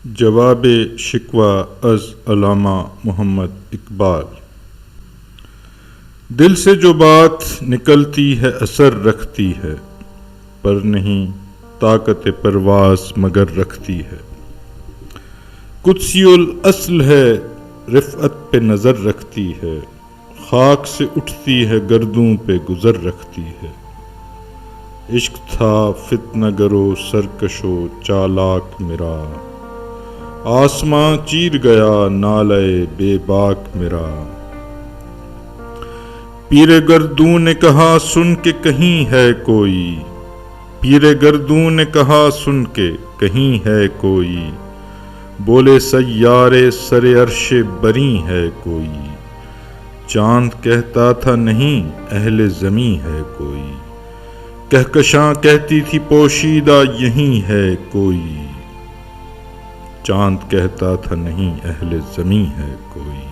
جواب شکوہ از علامہ محمد اقبال۔ دل سے جو بات نکلتی ہے اثر رکھتی ہے، پر نہیں طاقت پرواز مگر رکھتی ہے۔ قدسی الاصل ہے، رفعت پہ نظر رکھتی ہے، خاک سے اٹھتی ہے گردوں پہ گزر رکھتی ہے۔ عشق تھا فتنہ گرو سرکشو چالاک میرا، آسماں چیر گیا نالے بے باک میرا۔ پیر گردوں نے کہا سن کے کہیں ہے کوئی، پیر گردوں نے کہا سن کے کہیں ہے کوئی، بولے سیارے سر عرش بری ہے کوئی۔ چاند کہتا تھا نہیں اہل زمیں ہے کوئی، کہکشاں کہتی تھی پوشیدہ یہیں ہے کوئی۔ چاند کہتا تھا نہیں اہل زمیں ہے کوئی۔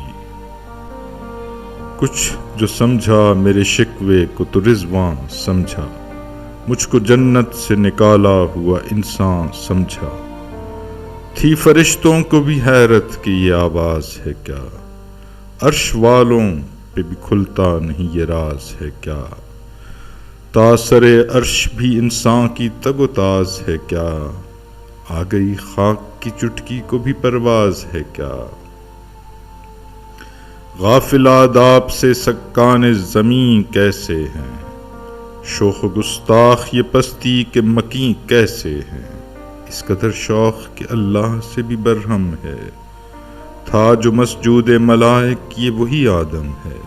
کچھ جو سمجھا میرے شکوے کو تو رضوان سمجھا، مجھ کو جنت سے نکالا ہوا انسان سمجھا۔ تھی فرشتوں کو بھی حیرت کہ یہ آواز ہے کیا، عرش والوں پہ بھی کھلتا نہیں یہ راز ہے کیا۔ تاثر عرش بھی انسان کی تگ و تاز ہے کیا، آ گئی خاک کی چٹکی کو بھی پرواز ہے کیا۔ غافل آداب سے سکان زمین کیسے ہیں، شوخ و گستاخ یہ پستی کے مکیں کیسے ہیں۔ اس قدر شوق کہ اللہ سے بھی برہم ہے، تھا جو مسجود ملائک یہ وہی آدم ہے۔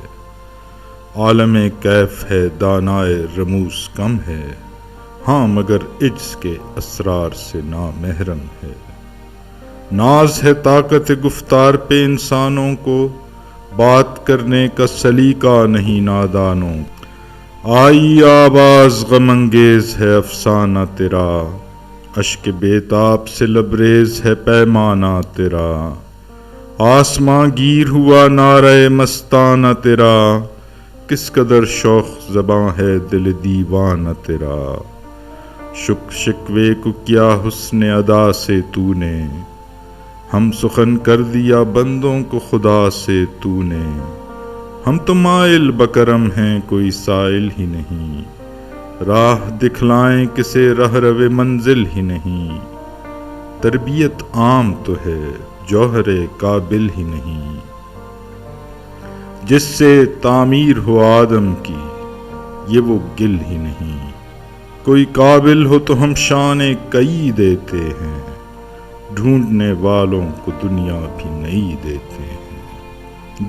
عالم کیف ہے دانائے رموز کم ہے، ہاں مگر عجز کے اسرار سے نامحرم ہے۔ ناز ہے طاقت گفتار پہ انسانوں کو، بات کرنے کا سلیقہ نہیں نادانوں۔ آئی آواز غم انگیز ہے افسانہ تیرا، اشک بیتاب سے لبریز ہے پیمانہ تیرا۔ آسماں گیر ہوا نعرہ مستانہ تیرا، کس قدر شوخ زباں ہے دل دیوانہ تیرا۔ شکوے کو کیا حسن ادا سے تو نے، ہم سخن کر دیا بندوں کو خدا سے تو نے۔ ہم تو مائل بکرم ہیں کوئی سائل ہی نہیں، راہ دکھلائیں کسے رہ رو منزل ہی نہیں۔ تربیت عام تو ہے جوہر قابل ہی نہیں، جس سے تعمیر ہو آدم کی یہ وہ گل ہی نہیں۔ کوئی قابل ہو تو ہم شان کئی دیتے ہیں، ڈھونڈنے والوں کو دنیا بھی نئی دیتے ہیں۔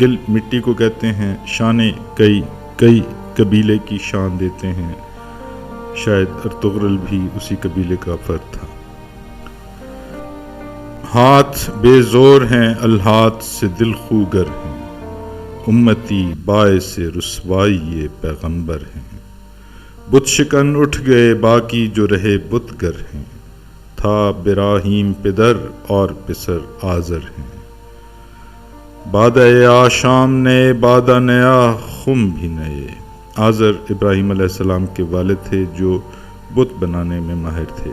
گل مٹی کو کہتے ہیں، شان کئی قبیلے کی شان دیتے ہیں، شاید ارطغرل بھی اسی قبیلے کا فرد تھا۔ ہاتھ بے زور ہیں الہات سے دل خوگر ہیں، امتی باعث رسوائی یہ پیغمبر ہیں۔ بت شکن اٹھ گئے باقی جو رہے بت گر ہیں، تھا براہیم پدر اور پسر آزر ہیں۔ بادہ آشام نئے بادہ نیا خم بھی نئے۔ آزر ابراہیم علیہ السلام کے والد تھے جو بت بنانے میں ماہر تھے۔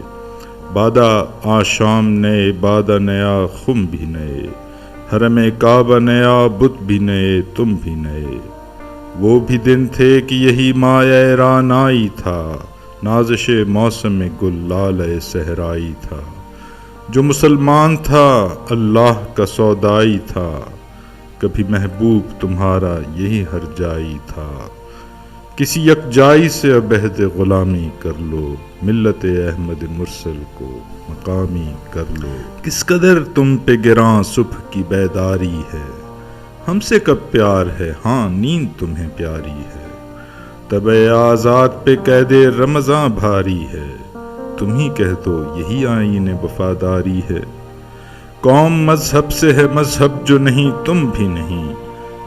بادہ آشام نئے بادہ نیا خم بھی نئے، حرم کعبہ نیا بت بھی نئے تم بھی نئے۔ وہ بھی دن تھے کہ یہی مایہ رعنائی تھا، نازش موسم گل لالۂ صحرائی تھا۔ جو مسلمان تھا اللہ کا سودائی تھا، کبھی محبوب تمہارا یہی ہر جائی تھا۔ کسی یکجائی سے اب عہد غلامی کر لو، ملت احمد مرسل کو مقامی کر لو۔ کس قدر تم پہ گراں صبح کی بیداری ہے، ہم سے کب پیار ہے ہاں نیند تمہیں پیاری ہے۔ طبع آزاد پہ قید رمضاں بھاری ہے، تم ہی کہہ دو یہی آئین وفاداری ہے۔ قوم مذہب سے ہے مذہب جو نہیں تم بھی نہیں،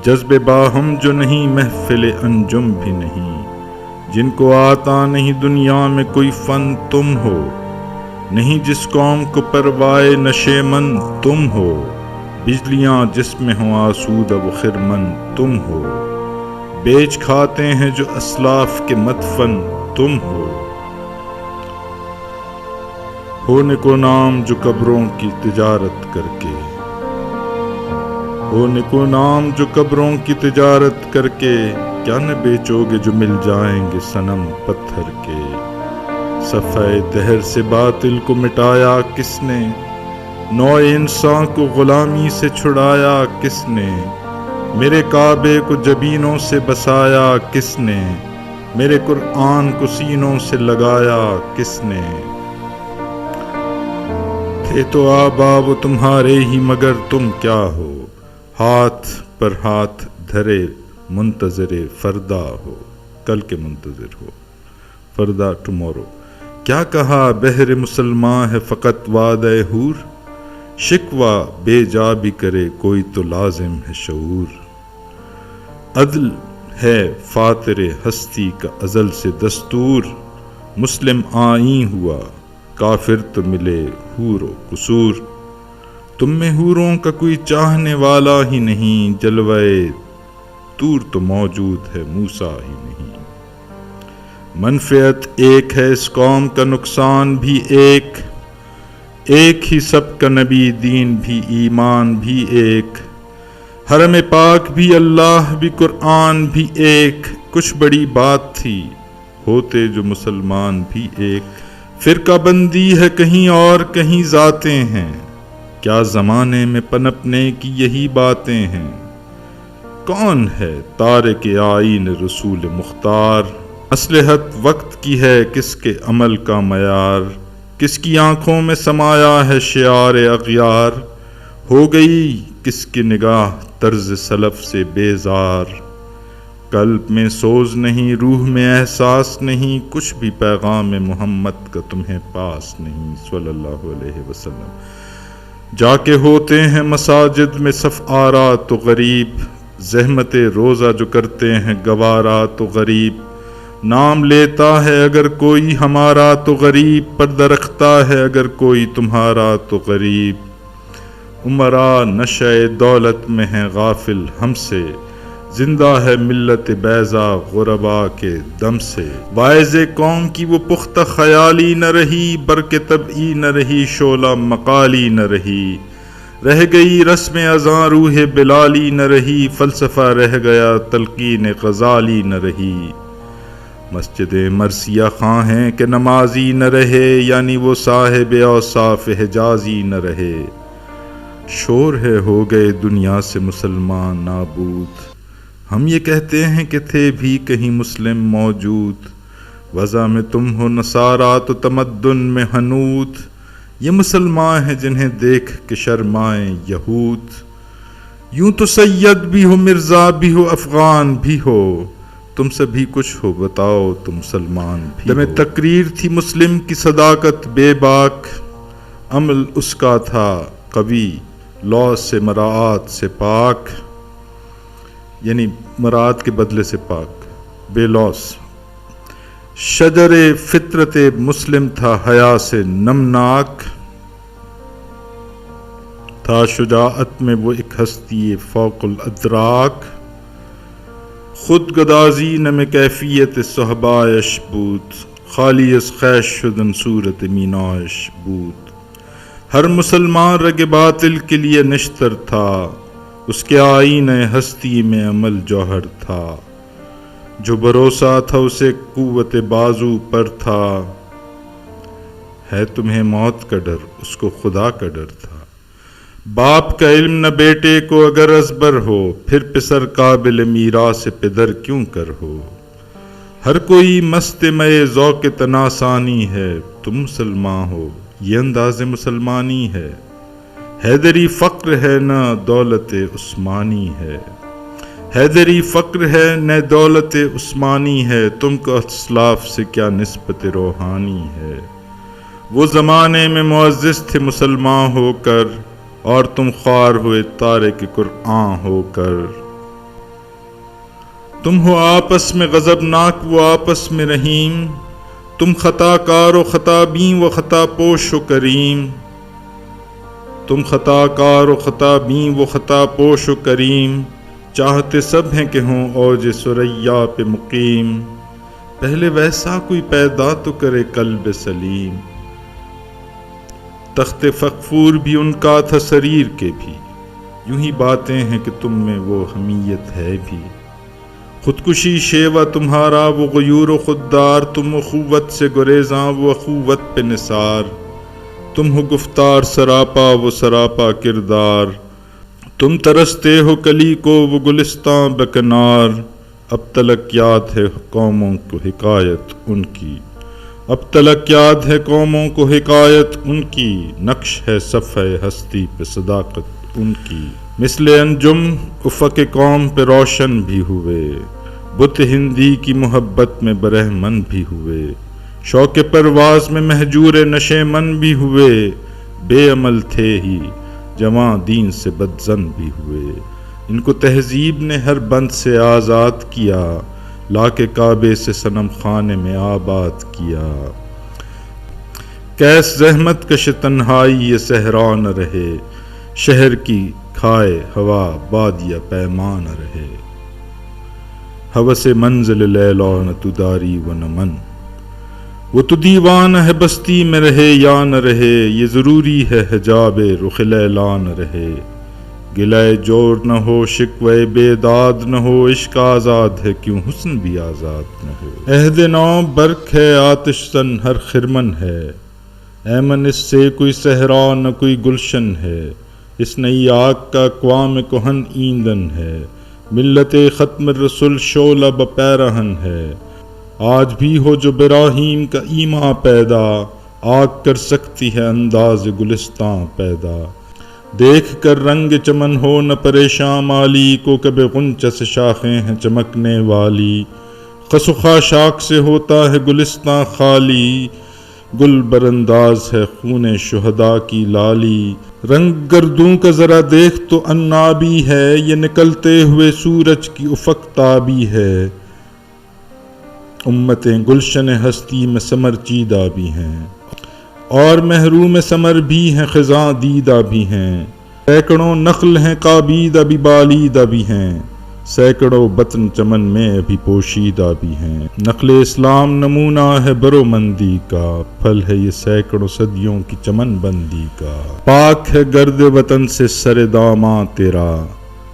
جذب باہم جو نہیں محفل انجم بھی نہیں۔ جن کو آتا نہیں دنیا میں کوئی فن تم ہو، نہیں جس قوم کو پروائے نشے من تم ہو۔ بجلیاں جس میں ہوں آسودہ و خرمن تم ہو، بیچ کھاتے ہیں جو اسلاف کے مدفن تم ہو۔ ہو نکو نام جو قبروں کی تجارت کر کے، ہو نکو نام جو قبروں کی تجارت کر کے، کیا نہ بیچو گے جو مل جائیں گے صنم پتھر کے۔ صفحہ دہر سے باطل کو مٹایا کس نے، نوع انسان کو غلامی سے چھڑایا کس نے، میرے کعبے کو جبینوں سے بسایا کس نے، میرے قرآن کو سینوں سے لگایا کس نے۔ تھے تو آبا وہ تمہارے ہی مگر تم کیا ہو، ہاتھ پر ہاتھ دھرے منتظر فردا ہو، کل کے منتظر ہو، فردا ٹمورو۔ کیا کہا بہر مسلمان ہے فقط وعدہ حور، شکوہ بے جا بھی کرے کوئی تو لازم ہے شعور۔ عدل ہے فاتر ہستی کا ازل سے دستور، مسلم آئین ہوا کافر تو ملے حور و قصور۔ تم میں حوروں کا کوئی چاہنے والا ہی نہیں، جلوے طور تو موجود ہے موسیٰ ہی نہیں۔ منفعت ایک ہے اس قوم کا نقصان بھی ایک، ایک ہی سب کا نبی دین بھی ایمان بھی ایک، حرم پاک بھی اللہ بھی قرآن بھی ایک، کچھ بڑی بات تھی ہوتے جو مسلمان بھی ایک۔ فرقہ بندی ہے کہیں اور کہیں ذاتیں ہیں، کیا زمانے میں پنپنے کی یہی باتیں ہیں۔ کون ہے تارک آئین رسول مختار، مصلحت وقت کی ہے کس کے عمل کا معیار، کس کی آنکھوں میں سمایا ہے شعار اغیار، ہو گئی کس کی نگاہ طرز سلف سے بیزار۔ قلب میں سوز نہیں روح میں احساس نہیں، کچھ بھی پیغام محمد کا تمہیں پاس نہیں صلی اللہ علیہ وسلم۔ جا کے ہوتے ہیں مساجد میں صف آرا تو غریب، زحمت روزہ جو کرتے ہیں گوارا تو غریب، نام لیتا ہے اگر کوئی ہمارا تو غریب، پردہ رکھتا ہے اگر کوئی تمہارا تو غریب۔ عمرا نشہ دولت میں ہے غافل ہم سے، زندہ ہے ملت بیضا غربا کے دم سے۔ واعظ قوم کی وہ پختہ خیالی نہ رہی، برق طبعی نہ رہی شعلہ مقالی نہ رہی، رہ گئی رسم اذاں روح بلالی نہ رہی، فلسفہ رہ گیا تلقین غزالی نہ رہی۔ مسجد مرثیہ خواں ہیں کہ نمازی نہ رہے، یعنی وہ صاحب اوصاف حجازی نہ رہے۔ شور ہے ہو گئے دنیا سے مسلمان نابود، ہم یہ کہتے ہیں کہ تھے بھی کہیں مسلم موجود۔ وضع میں تم ہو نصارا تو تمدن میں حنوط، یہ مسلمان ہیں جنہیں دیکھ کے شرمائیں یہود۔ یوں تو سید بھی ہو مرزا بھی ہو افغان بھی ہو، تم سبھی کچھ ہو بتاؤ تم مسلمان بھی ہو۔ دم تقریر تھی مسلم کی صداقت بے باک، عمل اس کا تھا قوی لوث سے مراعات سے پاک، یعنی مراعات کے بدلے سے پاک بے لوث۔ شجر فطرت مسلم تھا حیا سے نمناک، تھا شجاعت میں وہ ایک ہستی فوق الادراک، خود گدازی نم کیفیت صحبایش بود، خالی از خیش شدن صورت مینایش بود۔ ہر مسلمان رگ باطل کے لیے نشتر تھا، اس کے آئین ہستی میں عمل جوہر تھا، جو بھروسہ تھا اسے قوت بازو پر تھا۔ ہے تمہیں موت کا ڈر اس کو خدا کا ڈر تھا، باپ کا علم نہ بیٹے کو اگر ازبر ہو، پھر پسر قابل میراث پدر کیوں کر ہو۔ ہر کوئی مست مئے ذوق تناسانی ہے، تم مسلمان ہو یہ انداز مسلمانی ہے۔ حیدری فقر ہے نہ دولت عثمانی ہے، حیدری فقر ہے نہ دولت عثمانی ہے، تم کو اسلاف سے کیا نسبت روحانی ہے۔ وہ زمانے میں معزز تھے مسلمان ہو کر، اور تم خوار ہوئے تارک قرآن ہو کر۔ تم ہو آپس میں غضبناک وہ آپس میں رحیم، تم خطا کار و خطا بین و خطا پوش و کریم، تم خطا کار و خطا بین و خطا پوش و کریم، چاہتے سب ہیں کہ ہوں اوج ثریا پہ مقیم، پہلے ویسا کوئی پیدا تو کرے قلب سلیم۔ تخت فغفور بھی ان کا تھا سریر کے بھی، یوں ہی باتیں ہیں کہ تم میں وہ حمیت ہے بھی۔ خودکشی شیوا تمہارا وہ غیور و خوددار، تم اخوت سے گریزاں وہ اخوت پہ نثار، تم ہو گفتار سراپا وہ سراپا کردار، تم ترستے ہو کلی کو وہ گلستاں بکنار۔ اب تلک یاد ہے قوموں کو حکایت ان کی، اب تلک یاد ہے قوموں کو حکایت ان کی، نقش ہے صفحہ ہستی پہ صداقت ان کی۔ مثل انجم افق قوم پہ روشن بھی ہوئے، بت ہندی کی محبت میں برہمن بھی ہوئے، شوق پرواز میں مہجور نشے من بھی ہوئے، بے عمل تھے ہی جواں دین سے بدظن بھی ہوئے۔ ان کو تہذیب نے ہر بند سے آزاد کیا، لا کے کعبے سے صنم خانے میں آباد کیا۔ کیس زحمت کش تنہائی یہ صحرا نہ رہے، شہر کی کھائے ہوا بادیہ پیما نہ رہے۔ ہوس منزل لیلا نہ تو داری و نہ من، وہ تو دیوانہ ہے بستی میں رہے یا نہ رہے، یہ ضروری ہے حجاب رخ لیلا نہ رہے۔ گلائے جور نہ ہو شکوے بیداد نہ ہو، عشق آزاد ہے کیوں حسن بھی آزاد نہ ہو۔ عہد نو برق ہے آتش زن ہر خرمن ہے، ایمن اس سے کوئی صحرا نہ کوئی گلشن ہے۔ اس نئی آگ کا اقوام کہن ایندھن ہے، ملت ختم رسول شعلہ بپیرہن ہے۔ آج بھی ہو جو براہیم کا ایماں پیدا، آگ کر سکتی ہے انداز گلستاں پیدا۔ دیکھ کر رنگ چمن ہو نہ پریشاں مالی، کو کبھی غنچہ سے شاخیں ہیں چمکنے والی۔ خس و خاشاک سے ہوتا ہے گلستاں خالی، گل برانداز ہے خون شہداء کی لالی۔ رنگ گردوں کا ذرا دیکھ تو عنابی ہے، یہ نکلتے ہوئے سورج کی افق تابی ہے۔ امتیں گلشن ہستی میں ثمر چیدہ بھی ہیں، اور محروم ثمر بھی ہیں خزاں دیدہ بھی ہیں۔ سینکڑوں نخل ہیں کابیدہ بھی بالیدہ بھی ہیں، سینکڑوں بطن چمن میں ابھی پوشیدہ بھی ہیں۔ نخل اسلام نمونہ ہے برو مندی کا، پھل ہے یہ سینکڑوں صدیوں کی چمن بندی کا۔ پاک ہے گرد وطن سے سر داماں تیرا،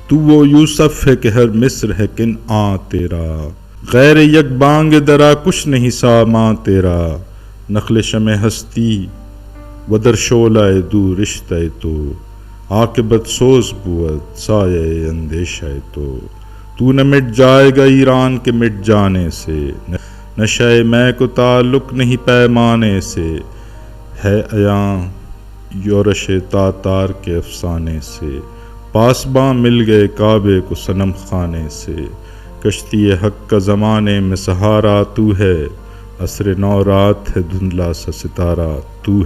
تو وہ یوسف ہے کہ ہر مصر ہے کنعاں تیرا۔ غیر یک بانگ درا کچھ نہیں ساماں تیرا، نخل شمع ہستی و در شعلہ دو رشتہ تو، عاقبت سوز بود سایہ اندیشہ تو نہ مٹ جائے گا ایران کے مٹ جانے سے، نشہ میں کو تعلق نہیں پیمانے سے، ہے عیاں یورش تاتار کے افسانے سے۔ پاسباں مل گئے کعبے کو صنم خانے سے، کشتی حق کا زمانے میں سہارا تو ہے، عصر نو رات ہے دھندلا سا ستارہ تو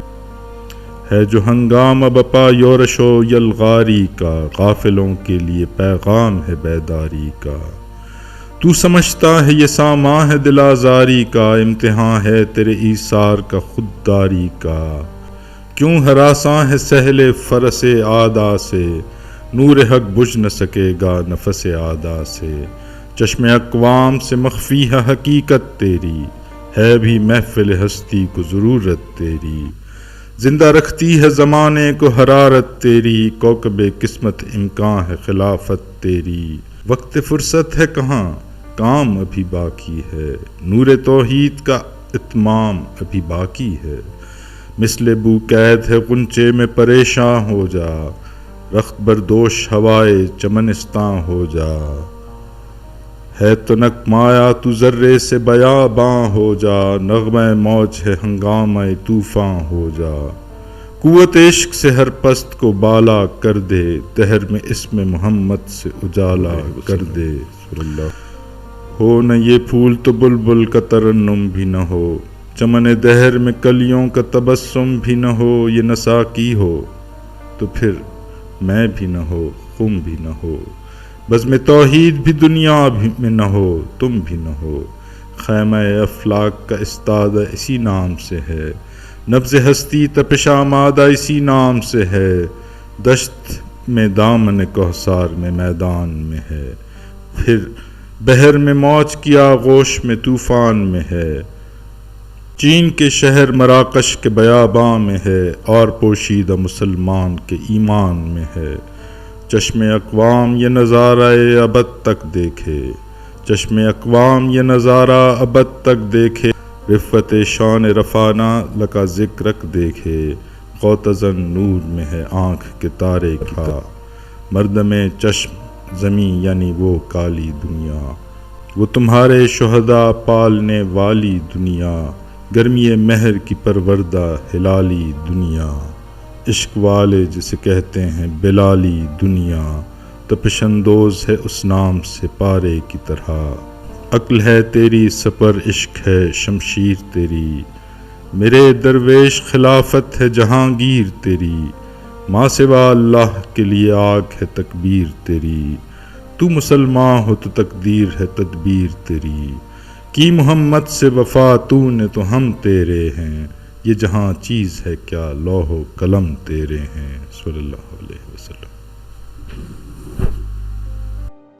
ہے، جو ہنگامہ بپا یورش و یلغاری کا، غافلوں کے لیے پیغام ہے بیداری کا۔ تو سمجھتا ہے یہ ساماں ہے دل آزاری کا، امتحان ہے تیرے ایثار کا خودداری کا۔ کیوں ہراساں ہے سہل فرس آدا سے، نور حق بجھ نہ سکے گا نفس آدا سے۔ چشم اقوام سے مخفی ہے حقیقت تیری، ہے بھی محفل ہستی کو ضرورت تیری۔ زندہ رکھتی ہے زمانے کو حرارت تیری، کوکب قسمت امکان ہے خلافت تیری۔ وقت فرصت ہے کہاں کام ابھی باقی ہے، نور توحید کا اتمام ابھی باقی ہے۔ مثل بو قید ہے غنچے میں پریشاں ہو جا، رخت بردوش ہوائے چمنستاں ہو جا۔ ہے تو نک مایا تو ذرے سے بیاباں ہو جا، نغمہ موج ہے ہنگامہ طوفاں ہو جا۔ قوت عشق سے ہر پست کو بالا کر دے، دہر میں اسم محمد سے اجالا کر دے۔ ہو نہ یہ پھول تو بلبل کا ترنم بھی نہ ہو، چمن دہر میں کلیوں کا تبسم بھی نہ ہو۔ یہ نہ ساقی ہو تو پھر میں بھی نہ ہو، خم بھی نہ ہو، بزم توحید بھی دنیا میں نہ ہو، تم بھی نہ ہو۔ خیمہ افلاک کا استادہ اسی نام سے ہے، نبض ہستی تپش آمادہ اسی نام سے ہے۔ دشت میں دامن کوثر میں میدان میں ہے، پھر بحر میں موج کی آغوش میں طوفان میں ہے۔ چین کے شہر مراکش کے بیاباں میں ہے، اور پوشیدہ مسلمان کے ایمان میں ہے۔ چشم اقوام یہ نظارہ ابد تک دیکھے، چشم اقوام یہ نظارہ ابد تک دیکھے، رفت شان رفانہ لکا ذکرک دیکھے، غوتزن نور میں ہے آنکھ کے تارے کھا، مردم چشم زمیں یعنی وہ کالی دنیا، وہ تمہارے شہداء پالنے والی دنیا، گرمی مہر کی پروردہ ہلالی دنیا، عشق والے جسے کہتے ہیں بلالی دنیا، تپش اندوز ہے اس نام سے پارے کی طرح، عقل ہے تیری سپر عشق ہے شمشیر تیری، میرے درویش خلافت ہے جہانگیر تیری، ماں سوا اللہ کے لیے آگ ہے تکبیر تیری، تو مسلمان ہو تو تقدیر ہے تدبیر تیری، کی محمد سے وفا تو نے تو ہم تیرے ہیں، یہ جہاں چیز ہے کیا لوح و قلم تیرے ہیں، صلی اللہ علیہ وسلم۔